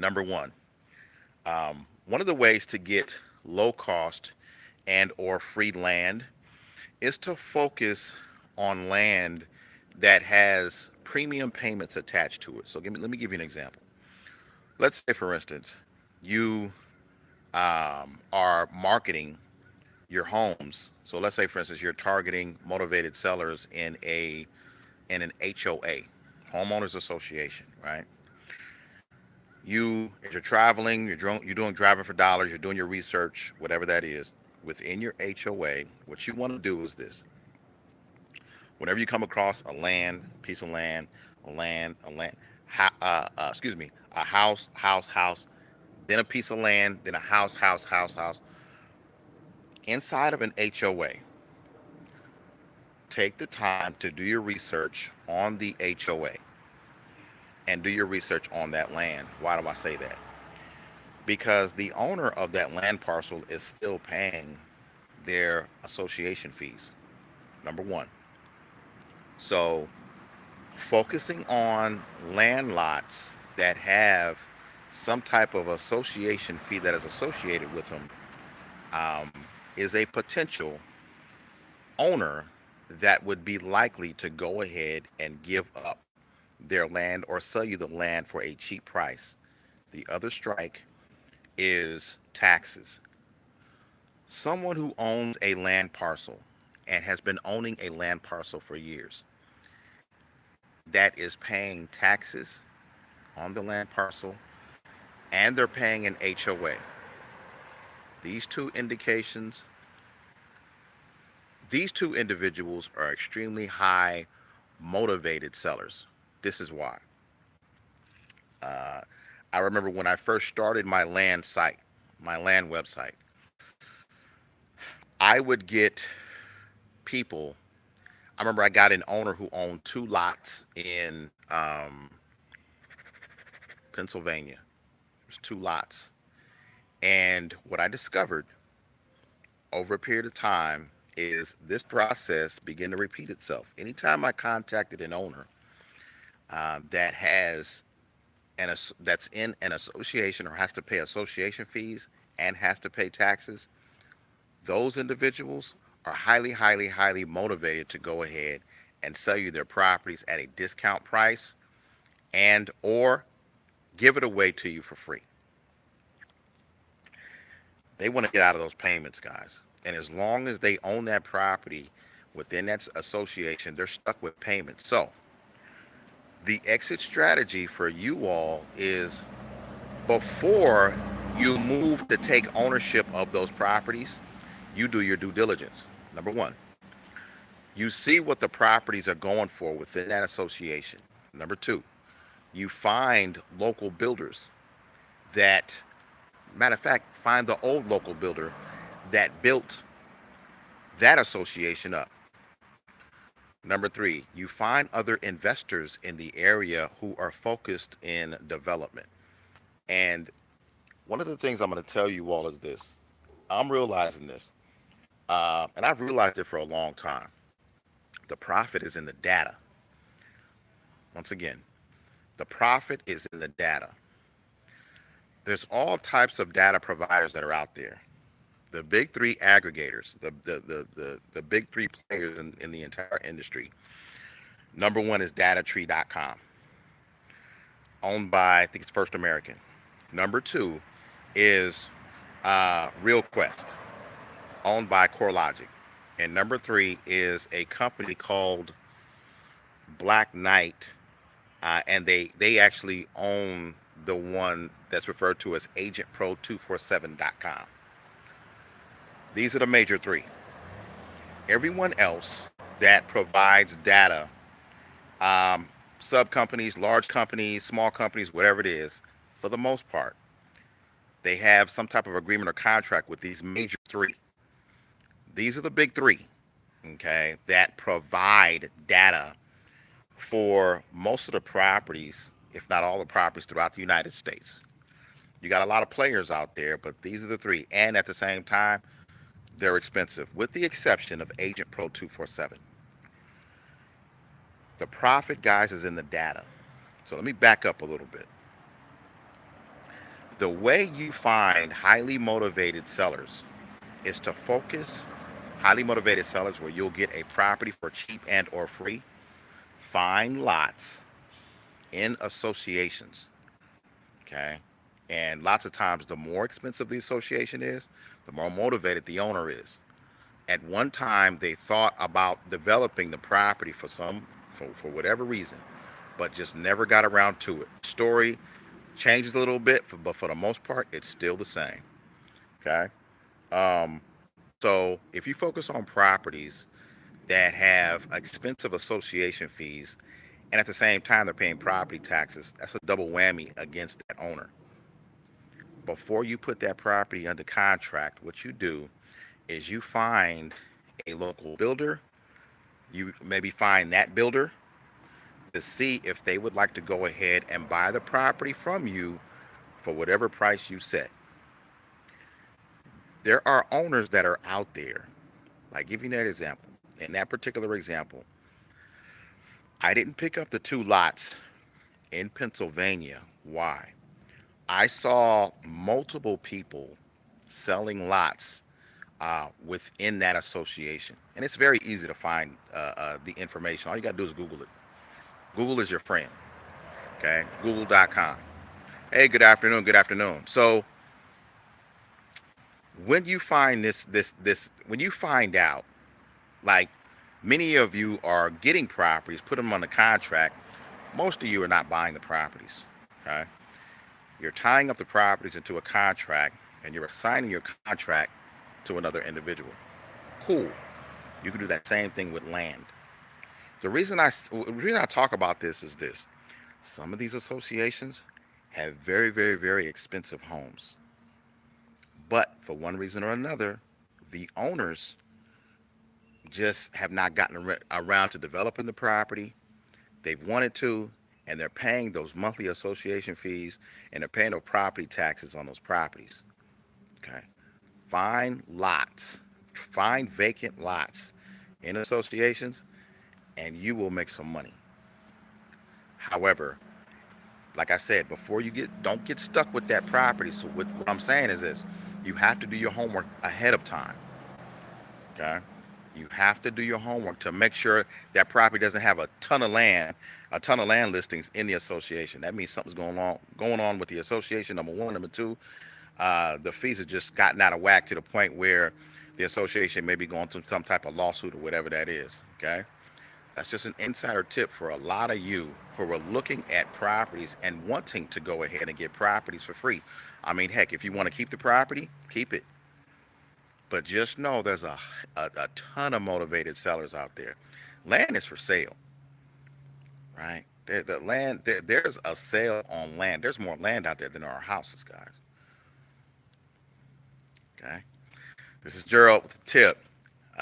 Number one of the ways to get low cost and or free land is to focus on land that has premium payments attached to it. So let me give you an example. Let's say, for instance, you are marketing your homes. So let's say, for instance, you're targeting motivated sellers in an HOA, homeowners association, right? As you're traveling, you're doing driving for dollars, you're doing your research, whatever that is, within your HOA. What you want to do is this: whenever you come across a land, piece of land, a land, excuse me, a house, then a piece of land, then a house. Inside of an HOA, take the time to do your research on the HOA and do your research on that land. Why do I say that? Because the owner of that land parcel is still paying their association fees. Number one. So focusing on land lots that have some type of association fee that is associated with them is a potential owner that would be likely to go ahead and give up their land or sell you the land for a cheap price. The other strike is taxes. Someone who owns a land parcel and has been owning a land parcel for years that is paying taxes on the land parcel and they're paying an HOA. These two indications, these two individuals are extremely high motivated sellers. This is why. Uh, I remember when I first started my land site, my land website, I would get people. I remember I got an owner who owned two lots in Pennsylvania. It was two lots. And what I discovered over a period of time is this process began to repeat itself. Anytime I contacted an owner that has that's in an association or has to pay association fees and has to pay taxes, those individuals are highly motivated to go ahead and sell you their properties at a discount price and or give it away to you for free. They want to get out of those payments, guys. And as long as they own that property within that association, they're stuck with payments. So the exit strategy for you all is, before you move to take ownership of those properties, you do your due diligence. Number one, you see what the properties are going for within that association. Number two, you find local builders that, matter of fact, find the old local builder that built that association up. Number three, you find other investors in the area who are focused in development. And one of the things I'm going to tell you all is this: I'm realizing this, and I've realized it for a long time. The profit is in the data. Once again, the profit is in the data. There's all types of data providers that are out there. The big three aggregators, the big three players in the entire industry. Number one is datatree.com, owned by, I think it's First American. Number two is RealQuest, owned by CoreLogic. And number three is a company called Black Knight, and they actually own the one that's referred to as agentpro247.com. These are the major three. Everyone else that provides data, sub companies, large companies, small companies, whatever it is, for the most part, they have some type of agreement or contract with these major three. These are the big three, okay, that provide data for most of the properties, if not all the properties throughout the United States. You got a lot of players out there, but these are the three. And at the same time, they're expensive, with the exception of Agent Pro 247. The profit, guys, is in the data. So let me back up a little bit. The way you find highly motivated sellers is to focus highly motivated sellers where you'll get a property for cheap and or free. Find lots in associations, okay? And lots of times the more expensive the association is, the more motivated the owner is. At one time they thought about developing the property for whatever reason, but just never got around to it. Story changes a little bit, but for the most part it's still the same. Okay. So if you focus on properties that have expensive association fees and at the same time they're paying property taxes, that's a double whammy against that owner. Before you put that property under contract, what you do is you find a local builder. You maybe find that builder to see if they would like to go ahead and buy the property from you for whatever price you set. There are owners that are out there, like give you that example. In that particular example, I didn't pick up the two lots in Pennsylvania. Why? I saw multiple people selling lots within that association. And it's very easy to find the information. All you got to do is Google it. Google is your friend. Okay, google.com. Hey, good afternoon. Good afternoon. So when you find when you find out, like many of you are getting properties, put them on the contract, most of you are not buying the properties. Okay, you're tying up the properties into a contract and you're assigning your contract to another individual. Cool. You can do that same thing with land. The reason I talk about this is this. Some of these associations have very, very, very expensive homes. But for one reason or another, the owners just have not gotten around to developing the property. They've wanted to, and they're paying those monthly association fees and they're paying those property taxes on those properties. Okay. Find lots, find vacant lots in associations, and you will make some money. However, like I said, before don't get stuck with that property. So what I'm saying is this: you have to do your homework ahead of time. Okay, you have to do your homework to make sure that property doesn't have a ton of land listings in the association. That means something's going on with the association. Number one, number two, the fees have just gotten out of whack to the point where the association may be going through some type of lawsuit or whatever that is. Okay. That's just an insider tip for a lot of you who are looking at properties and wanting to go ahead and get properties for free. I mean, heck, if you want to keep the property, keep it. But just know there's a ton of motivated sellers out there. Land is for sale, right? There's a sale on land. There's more land out there than there are houses, guys. Okay. This is Gerald with a tip.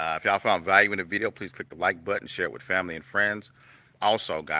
If y'all found value in the video, please click the like button, share it with family and friends. Also, guys,